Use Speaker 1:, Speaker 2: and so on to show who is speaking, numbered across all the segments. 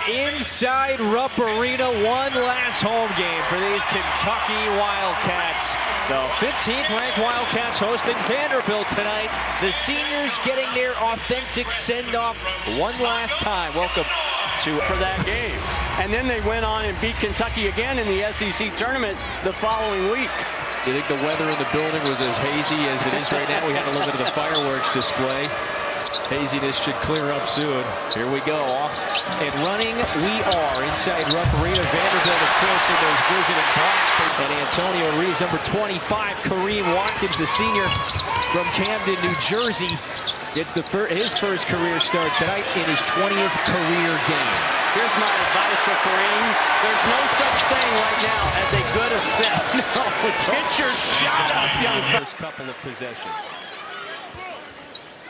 Speaker 1: inside Rupp Arena. One last home game for these Kentucky Wildcats. The 15th ranked Wildcats hosting Vanderbilt tonight. The seniors getting their authentic send-off one last time. Welcome for that game.
Speaker 2: And then they went on and beat Kentucky again in the SEC tournament the following week.
Speaker 1: You think the weather in the building was as hazy as it is right now? We had a little bit of the fireworks display. Haziness should clear up soon. Here we go, off and running. We are inside Rupp Arena. Vanderbilt, of course, in those grizzled and black. And Antonio Reeves, number 25. Kareem Watkins, the senior from Camden, New Jersey, gets his first career start tonight in his 20th career game.
Speaker 2: Here's my advice for Kareem. There's no such thing right now as a good assist. No, get your shot up, young man.
Speaker 1: First couple of possessions.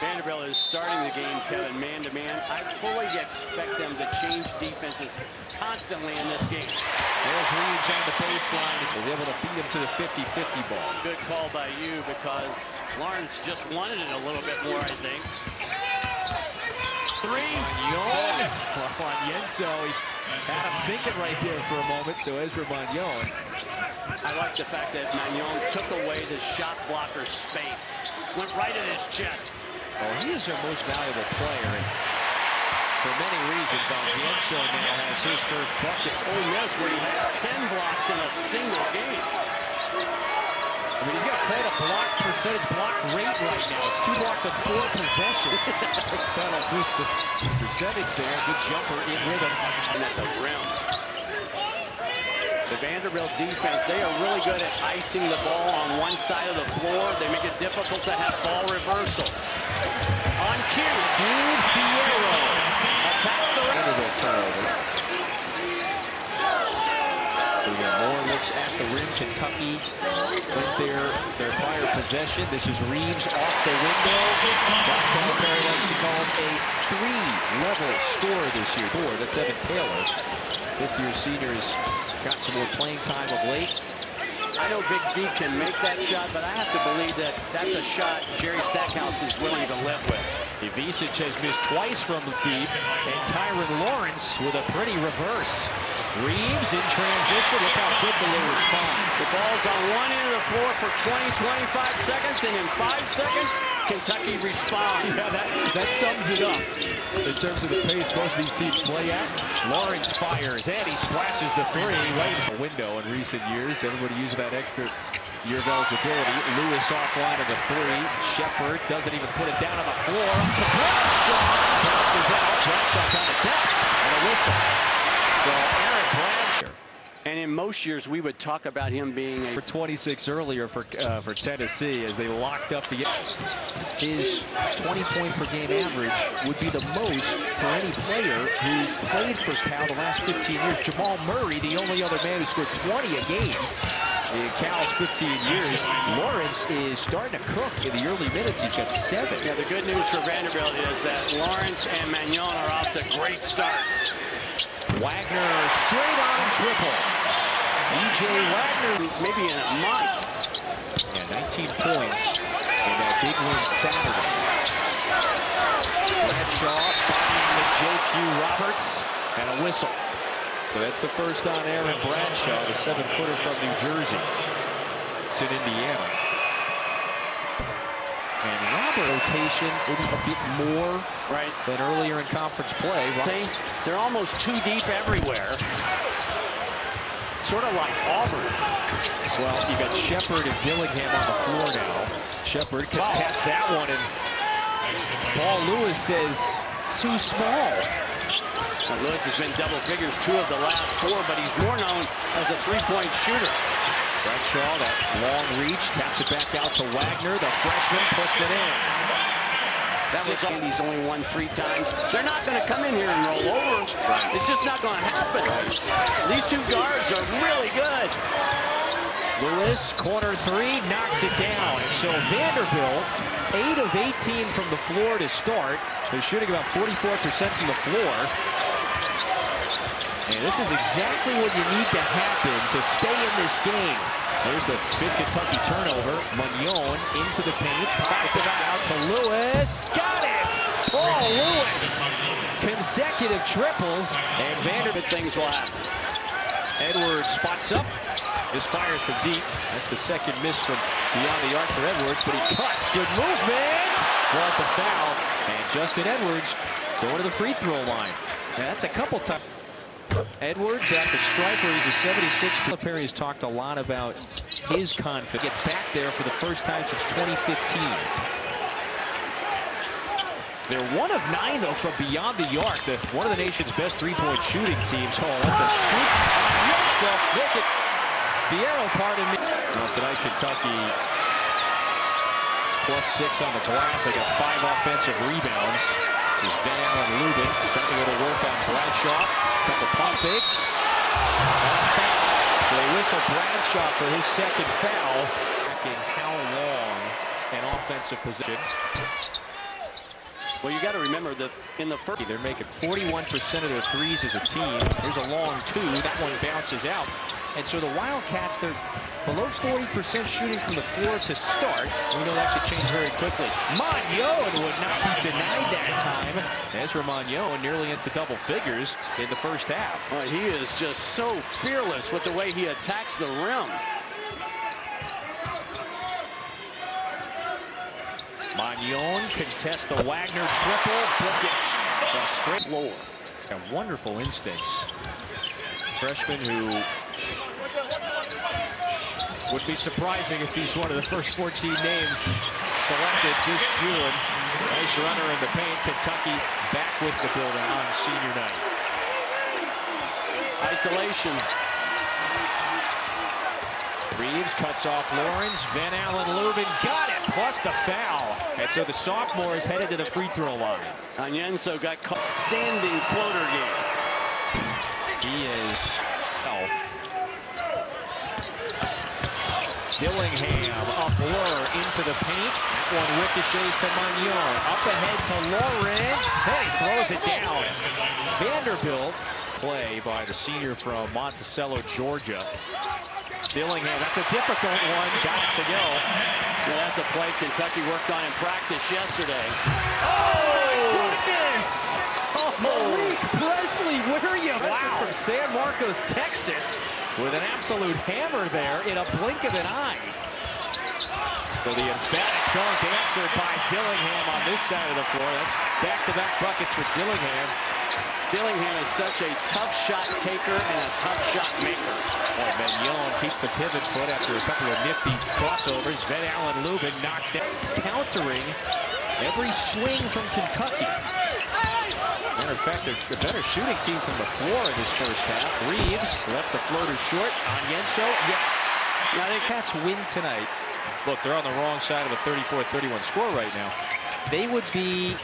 Speaker 2: Vanderbilt is starting the game, Kevin, man-to-man. I fully expect them to change defenses constantly in this game.
Speaker 1: There's Reeves on the baseline. Is able to beat him to the 50-50 ball.
Speaker 2: Good call by you because Lawrence just wanted it a little bit more, I think.
Speaker 1: Three. Yenso, he had him thinking right there for a moment, so Ezra Magnon.
Speaker 2: I like the fact that Magnon took away the shot blocker space. Went right in his chest.
Speaker 1: Oh, he is our most valuable player, and for many reasons, Yenso now has his first bucket.
Speaker 2: Ole Miss, where he had 10 blocks in a single game.
Speaker 1: I mean, he's got quite a block rate right now. It's 2 blocks on 4 possessions. That'll boost the percentage there. Good jumper in rhythm.
Speaker 2: And at the rim. The Vanderbilt defense, they are really good at icing the ball on one side of the floor. They make it difficult to have ball reversal. On cue, Fierro attack the
Speaker 1: Vanderbilt turnover. Moore looks at the rim. Kentucky with their prior possession. This is Reeves off the window. John Calipari likes to call him a 3-level scorer this year. That's Evan Taylor. Fifth-year senior has got some more playing time of late.
Speaker 2: I know Big Z can make that shot, but I have to believe that that's a shot Jerry Stackhouse is willing to live with.
Speaker 1: Ivisic has missed twice from deep, and Tyron Lawrence with a pretty reverse. Reeves in transition. Look how quickly they respond.
Speaker 2: The ball's on one end of the floor for 20-25 seconds, and in 5 seconds, Kentucky responds.
Speaker 1: Yeah, that sums it up in terms of the pace most of these teams play at. Lawrence fires, and he splashes the 3 right in the window in recent years. Everybody using that extra year of eligibility. Lewis offline of the 3. Shepard doesn't even put it down on the floor. Up to Bradshaw. Bounces out. Bradshaw got it back. And a whistle. So Aaron Bradshaw.
Speaker 2: And in most years, we would talk about him being
Speaker 1: for 26 earlier for Tennessee as they locked up the. His 20-point-per-game average would be the most for any player who played for Cal the last 15 years. Jamal Murray, the only other man who scored 20 a game in Cal's 15 years. Lawrence is starting to cook in the early minutes. He's got 7.
Speaker 2: Yeah, the good news for Vanderbilt is that Lawrence and Magnon are off to great starts.
Speaker 1: Wagner straight on triple. DJ Wagner,
Speaker 2: maybe in a month.
Speaker 1: Yeah, 19 points in that big win Saturday. Bradshaw bodying the J.Q. Roberts, and a whistle. So that's the first on Aaron Bradshaw, the 7-footer from New Jersey. It's in Indiana. And Robert rotation maybe a bit more than earlier in conference play.
Speaker 2: They're almost too deep everywhere. Sort of like Auburn.
Speaker 1: Well, you got Shepard and Dillingham on the floor now. Shepard can test that one, and Paul Lewis says too small.
Speaker 2: Now, Lewis has been double figures 2 of the last 4, but he's more known as a 3-point shooter.
Speaker 1: Bradshaw, that long reach, taps it back out to Wagner. The freshman puts it in.
Speaker 2: That was he's only won 3 times. They're not going to come in here and roll over. It's just not going to happen. These 2 guards are really good.
Speaker 1: Lewis, corner 3, knocks it down. So Vanderbilt, 8 of 18 from the floor to start. They're shooting about 44% from the floor. And this is exactly what you need to happen to stay in this game. There's the fifth Kentucky turnover. Magnon into the paint. Back out to Lewis. Got it! Oh, Lewis! Consecutive triples. And Vanderbilt
Speaker 2: Things will happen.
Speaker 1: Edwards spots up. This fires from deep. That's the second miss from beyond the arc for Edwards, but he cuts. Good movement. Draws the foul. And Justin Edwards going to the free throw line. Now, that's a couple times. Edwards at the striker. He's a 76. Perry has talked a lot about his confidence. Get back there for the first time since 2015. They're 1 of 9, though, from beyond the arc. One of the nation's best three-point shooting teams. Oh, that's a scoop. Yes, make it. Fierro, pardon me. Well, tonight, Kentucky +6 on the glass. They got 5 offensive rebounds. This is Van Allen Lubin starting to go to work on Bradshaw. Couple pump fakes. So they whistle Bradshaw for his second foul. In how long an offensive position.
Speaker 2: Well, you got to remember that in the first,
Speaker 1: they're making 41% of their threes as a team. There's a long two. That one bounces out. And so the Wildcats, they're below 40% shooting from the floor to start. We know that could change very quickly. Magnon would not be denied that time. Ezra Magnon nearly into double figures in the first half.
Speaker 2: he is just so fearless with the way he attacks the rim.
Speaker 1: Magnon contests the Wagner triple. Book it from straight floor. He's got wonderful instincts. Freshman who would be surprising if he's one of the first 14 names selected this June. Nice runner in the paint. Kentucky back with the building on senior night.
Speaker 2: Isolation.
Speaker 1: Reeves cuts off Lawrence. Van Allen Lubin got it, plus the foul. And so the sophomore is headed to the free throw line.
Speaker 2: Onyenso got caught. Standing floater game.
Speaker 1: He is. Dillingham, a blur into the paint. That one ricochets to Magnon. Up ahead to Lawrence. Hey, throws it down. Vanderbilt play by the senior from Monticello, Georgia. Dillingham, that's a difficult one. Got it to go.
Speaker 2: Well, that's a play Kentucky worked on in practice yesterday.
Speaker 1: Oh, goodness! Malik Presley, where are you? Wow. From San Marcos, Texas, with an absolute hammer there in a blink of an eye. So the emphatic dunk answered by Dillingham on this side of the floor. That's back-to-back buckets for Dillingham.
Speaker 2: Dillingham is such a tough shot taker and a tough shot maker.
Speaker 1: Magnon keeps the pivot foot after a couple of nifty crossovers. Van Allen Lubin knocks down, countering every swing from Kentucky. Matter of fact, they're the better shooting team from the floor in this first half. Reeves left the floater short. Onyenso, yes. Now the Cats win tonight. Look, they're on the wrong side of a 34-31 score right now. They would be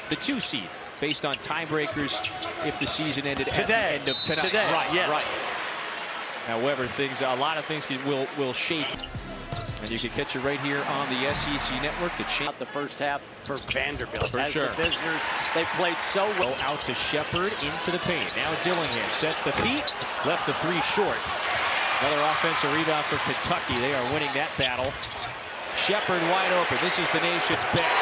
Speaker 1: the 2 seed based on tiebreakers if the season ended at the end of tonight.
Speaker 2: Today,
Speaker 1: right,
Speaker 2: yes.
Speaker 1: Right. However, a lot of things will shape. And you can catch it right here on the SEC Network.
Speaker 2: The first half for Vanderbilt.
Speaker 1: For
Speaker 2: As
Speaker 1: sure.
Speaker 2: the visitors, they played so well.
Speaker 1: Out to Shepard, into the paint. Now Dillingham sets the feet, left the 3 short. Another offensive rebound for Kentucky. They are winning that battle. Shepard wide open. This is the nation's best.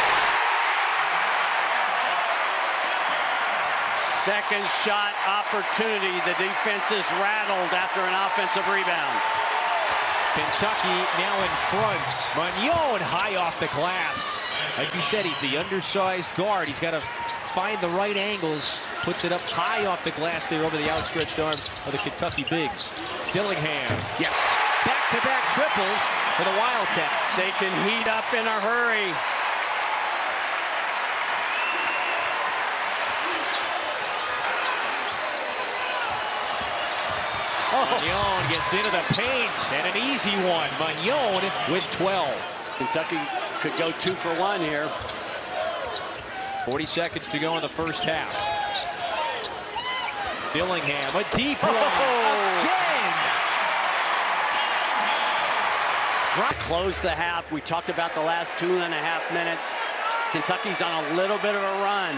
Speaker 2: Second shot opportunity. The defense is rattled after an offensive rebound.
Speaker 1: Kentucky now in front. Magnon high off the glass. Like you said, he's the undersized guard. He's got to find the right angles. Puts it up high off the glass there over the outstretched arms of the Kentucky bigs. Dillingham, yes. Back-to-back triples for the Wildcats.
Speaker 2: They can heat up in a hurry.
Speaker 1: Magnon gets into the paint, and an easy one. Magnon with 12.
Speaker 2: Kentucky could go 2 for 1 here.
Speaker 1: 40 seconds to go in the first half. Dillingham, a deep one. Again!
Speaker 2: Right. Close the half. We talked about the last 2.5 minutes. Kentucky's on a little bit of a run.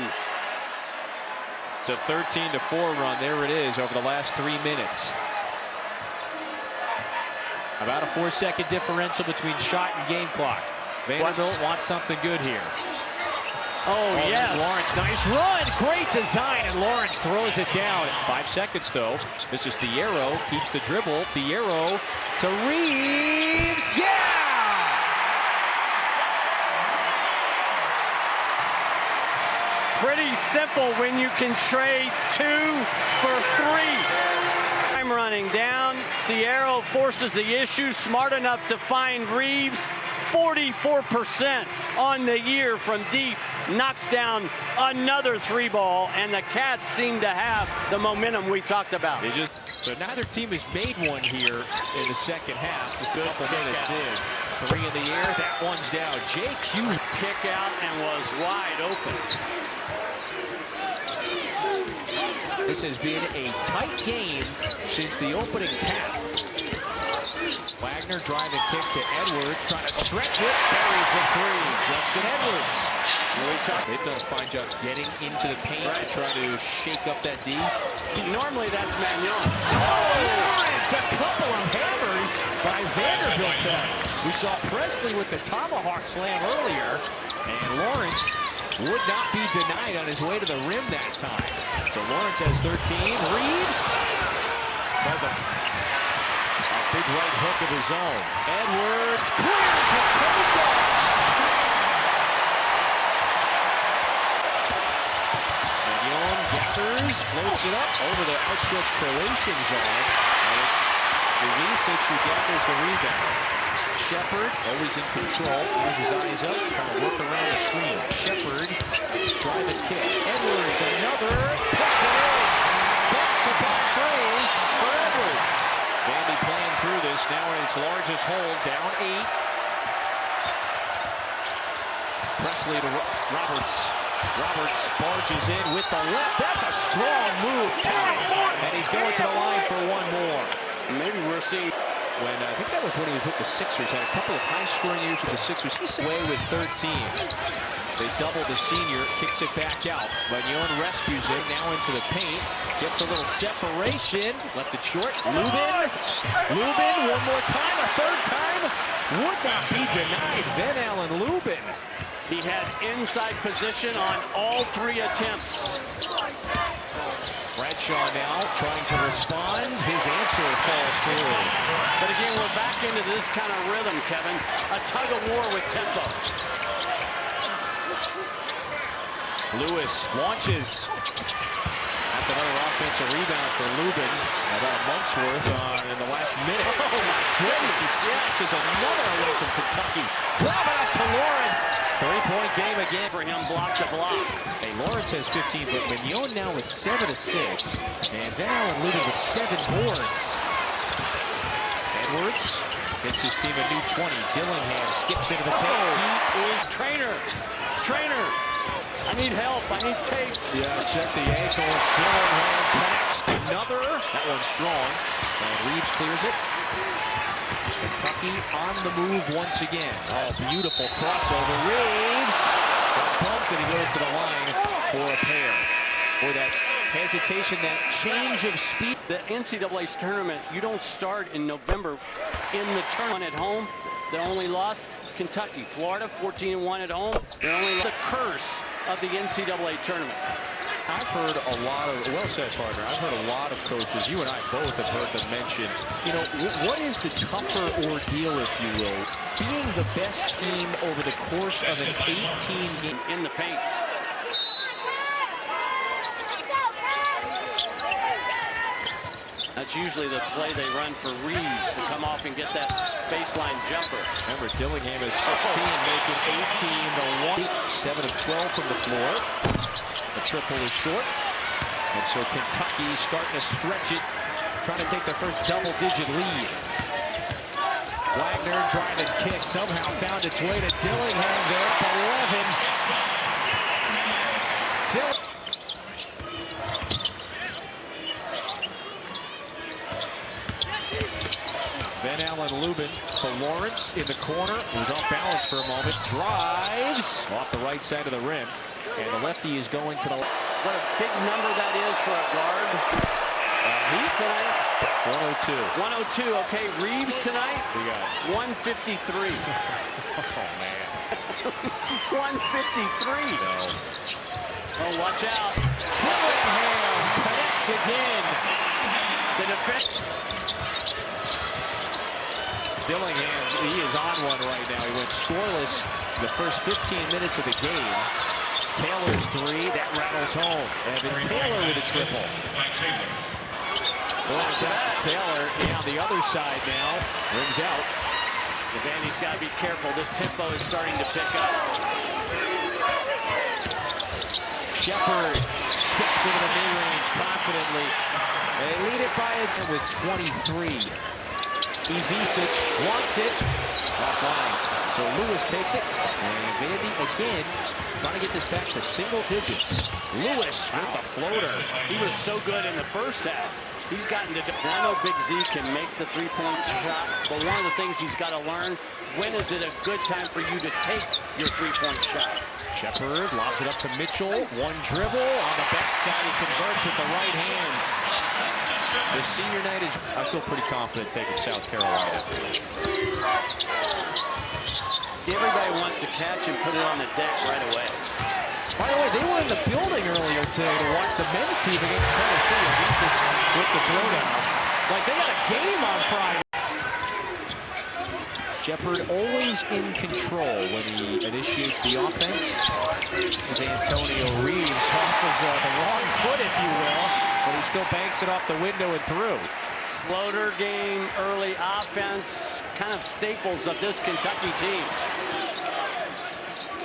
Speaker 1: It's a 13-4 run. There it is over the last 3 minutes. About a 4-second differential between shot and game clock. Vanderbilt wants something good here.
Speaker 2: Oh, yes.
Speaker 1: Lawrence, nice run. Great design, and Lawrence throws it down. 5 seconds, though. This is Thiero, keeps the dribble. Thiero to Reeves. Yeah!
Speaker 2: Pretty simple when you can trade 2 for 3. I'm running down. Thiero forces the issue, smart enough to find Reeves. 44% on the year from deep, knocks down another 3-ball, and the Cats seem to have the momentum we talked about.
Speaker 1: So neither team has made one here in the second half. Just a couple minutes in. 3 in the air. That one's down. Jake Hughes
Speaker 2: Kick out and was wide open.
Speaker 1: This has been a tight game since the opening tap. Wagner driving kick to Edwards, trying to stretch it, buries the 3. Justin Edwards. They've done a fine job getting into the paint to try to shake up that D.
Speaker 2: Normally that's Magnon.
Speaker 1: Oh, Lawrence, a couple of hammers by Vanderbilt tonight. We saw Presley with the tomahawk slam earlier, and Lawrence would not be denied on his way to the rim that time. So Lawrence has 13. Reeves. A big right hook of his own. Edwards, clear for takeoff. Magnon gathers, floats it up over the outstretched Croatian zone. And it's Ivisic who gathers the rebound. Shepard, always in control, has his eyes up, trying to work around the screen. Shepard, driving kick. Edwards, another, puts it in. Back-to-back threes for Edwards. Vandy playing through this, now in its largest hold, down 8. Presley to Roberts. Roberts barges in with the left. That's a strong move, count. And he's going to the line for one more.
Speaker 2: Maybe we're seeing...
Speaker 1: I think that was when he was with the Sixers. Had a couple of high-scoring years with the Sixers. He's away with 13. They double the senior, kicks it back out. Magnon rescues him, now into the paint. Gets a little separation, left it short. Lubin, one more time, a third time. Would not be denied. Van Allen Lubin.
Speaker 2: He had inside position on all 3 attempts.
Speaker 1: Bradshaw now trying to respond. His answer falls through.
Speaker 2: But again, we're back into this kind of rhythm, Kevin. A tug of war with tempo.
Speaker 1: Lewis launches. That's another offensive rebound for Lubin. About a month's worth in the last minute. Oh my goodness, he snatches another away from Kentucky. Lob it up to Lawrence. It's 3-point game again
Speaker 2: For him, block to block.
Speaker 1: Hey, Lawrence has 15, but Magnon now with 7 assists. And Van Allen Lubin with 7 boards. Edwards gets his team a new 20. Dillingham skips into the paint.
Speaker 2: He is Trainer. I need help. I need tape.
Speaker 1: Yeah, check the ankles. Dillingham backs another. That one's strong. And Reeves clears it. Kentucky on the move once again. Oh, beautiful crossover. Reeves got bumped, and he goes to the line for a pair. Boy, that hesitation, that change of speed.
Speaker 2: The NCAA's tournament, you don't start in November in the tournament at home. The only loss, Kentucky. Florida, 14-1 at home. They're only the curse of the NCAA tournament.
Speaker 1: I've heard a lot of, well said, partner, I've heard a lot of coaches, you and I both have heard them mention, you know, what is the tougher ordeal, if you will, being the best team over the course of an 18-game
Speaker 2: in the paint. That's usually the play they run for Reeves to come off and get that baseline jumper.
Speaker 1: Remember, Dillingham is 16, making 18 the 1. 7 of 12 from the floor. The triple is short. And so Kentucky starting to stretch it, trying to take their first double-digit lead. Wagner driving kick, somehow found its way to Dillingham. They're up 11. Van Allen Lubin to Lawrence in the corner. He was off balance for a moment. Drives off the right side of the rim. And the lefty is going to the...
Speaker 2: What a big number that is for a guard.
Speaker 1: He's tonight. 102.
Speaker 2: 102, okay. Reeves tonight,
Speaker 1: We got
Speaker 2: 153.
Speaker 1: Oh, man.
Speaker 2: 153.
Speaker 1: No.
Speaker 2: Oh, watch out.
Speaker 1: Dillingham connects again.
Speaker 2: The defense.
Speaker 1: Dillingham, he is on one right now. He went scoreless the first 15 minutes of the game. Taylor's three, that rattles home. Evan Taylor with a triple. Well, it's out. Taylor on the other side now. Rims out.
Speaker 2: The Vandy's got to be careful. This tempo is starting to pick up.
Speaker 1: Shepard steps into the mid-range confidently. They lead it by it with 23. Ivisic wants it. Offline. So Lewis takes it. And Vandy again trying to get this back to single digits. Lewis with the floater.
Speaker 2: He was so good in the first half. He's gotten to. I know Big Z can make the three-point shot, but one of the things he's got to learn, when is it a good time for you to take your three-point shot?
Speaker 1: Shepard lobs it up to Mitchell. One dribble on the backside. He converts with the right hand. The senior night is, I feel pretty confident taking South Carolina.
Speaker 2: See, everybody wants to catch and put it on the deck right away.
Speaker 1: By the way, they were in the building earlier today to watch the men's team against Tennessee. Ivisic with the throwdown. Like they got a game on Friday. Shepard always in control when he initiates the offense. This is Antonio Reeves off of the wrong foot, if you will, but he still banks it off the window and through.
Speaker 2: Floater game, early offense, kind of staples of this Kentucky team.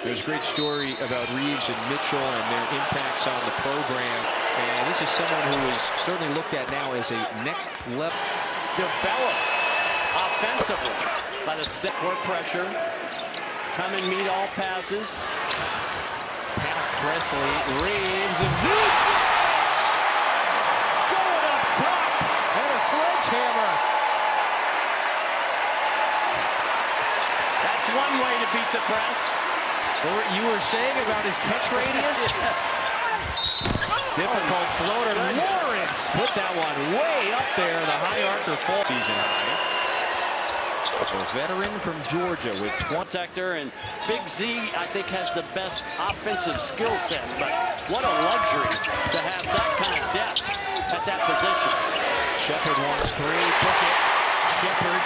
Speaker 1: There's a great story about Reeves and Mitchell and their impacts on the program. And this is someone who is certainly looked at now as a next level.
Speaker 2: Developed offensively by the stick court pressure. Come and meet all passes.
Speaker 1: Pass Presley, Reeves, and Ivisic going up top and a sledgehammer.
Speaker 2: That's one way to beat the press.
Speaker 1: You were saying about his catch radius? Difficult floater. Lawrence put that one way up there. The high archer full season high. A veteran from Georgia with 20.
Speaker 2: Protector, and Big Z, I think, has the best offensive skill set. But what a luxury to have that kind of depth at that position.
Speaker 1: Shepard wants three. Took it. Shepard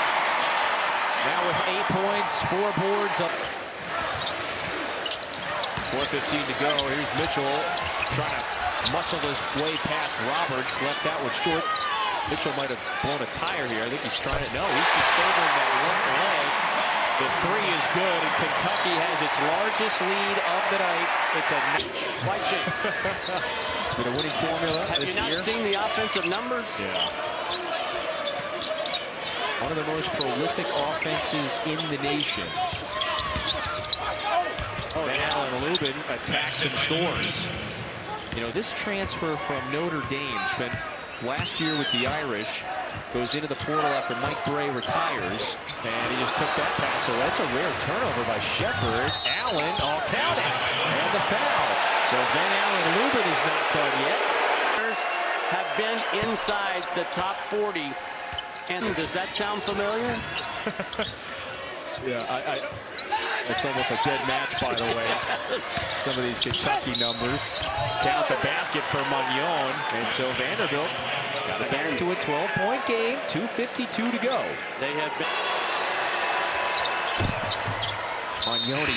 Speaker 1: now with 8 points, 4 boards up. 4:15 to go. Here's Mitchell trying to muscle his way past Roberts. Left that one short. Mitchell might have blown a tire here. I think he's trying to. No, he's just favoring that left leg. The three is good, and Kentucky has its largest lead of the night. It's a
Speaker 2: White shape.
Speaker 1: It's been a winning formula
Speaker 2: Have
Speaker 1: this
Speaker 2: you not
Speaker 1: year.
Speaker 2: seen the offensive numbers?
Speaker 1: Yeah. One of the most prolific offenses in the nation. Van Allen Lubin attacks and scores. You know, this transfer from Notre Dame spent last year with the Irish, goes into the portal after Mike Bray retires, and he just took that pass away. That's a rare turnover by Shepard. Allen, all count it, and the foul. So Van Allen Lubin is not done yet.
Speaker 2: Have been inside the top 40. And does that sound familiar?
Speaker 1: Yeah, it's almost a dead match, by the way. Some of these Kentucky numbers. Count the basket for Magnon, and so Vanderbilt got it back to a 12-point game. 2:52 to go.
Speaker 2: They have been.
Speaker 1: Magnon.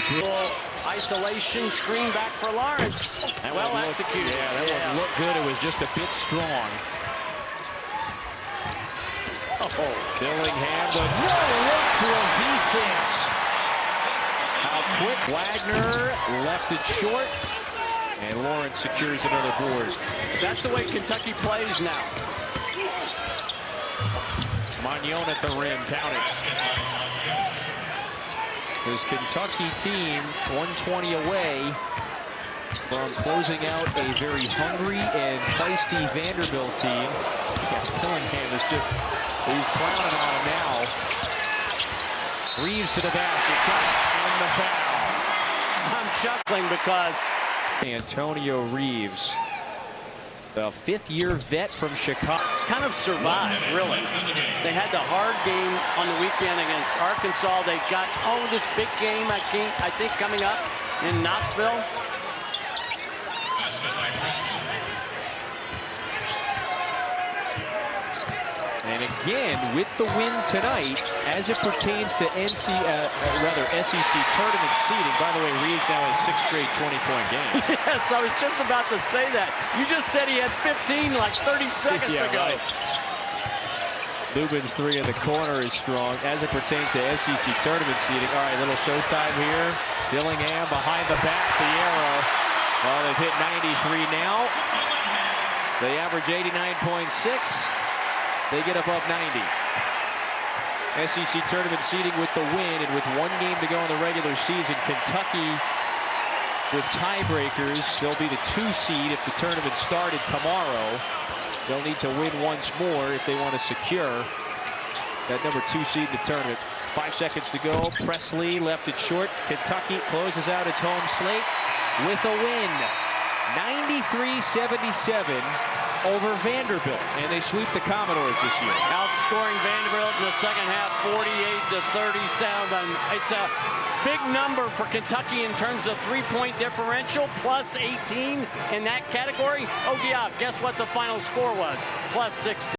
Speaker 2: Isolation screen back for Lawrence. And well executed.
Speaker 1: Yeah, that one looked good. It was just a bit strong. Oh, Dillingham, but no look to Ivisic. How quick. Wagner left it short, and Lawrence secures another board.
Speaker 2: That's the way Kentucky plays now.
Speaker 1: Magnon at the rim, count it. This Kentucky team 120 away from closing out a very hungry and feisty Vanderbilt team. Yeah, Dillingham is just, he's clowning on him now. Reeves to the basket, got it, and the foul.
Speaker 2: I'm chuckling because
Speaker 1: Antonio Reeves A fifth-year vet from Chicago.
Speaker 2: Kind of survived, really. They had the hard game on the weekend against Arkansas. They got, this big game, I think, coming up in Knoxville.
Speaker 1: And again, with the win tonight, as it pertains to SEC tournament seeding. By the way, Reeves now has 6 straight 20-point games.
Speaker 2: Yes, I was just about to say that. You just said he had 15 like 30 seconds ago.
Speaker 1: Right. Lubin's 3 in the corner is strong as it pertains to SEC tournament seeding. All right, little showtime here. Dillingham behind the back, the arrow. Well, they've hit 93 now. They average 89.6. They get above 90. SEC tournament seeding with the win, and with 1 game to go in the regular season, Kentucky with tiebreakers. They'll be the 2 seed if the tournament started tomorrow. They'll need to win once more if they want to secure that number 2 seed in the tournament. 5 seconds to go. Presley left it short. Kentucky closes out its home slate with a win. 93-77 over Vanderbilt, and they sweep the Commodores this year.
Speaker 2: Outscoring Vanderbilt in the second half, 48-37. It's a big number for Kentucky in terms of 3-point differential, plus 18 in that category. Oh yeah, guess what the final score was? Plus 16.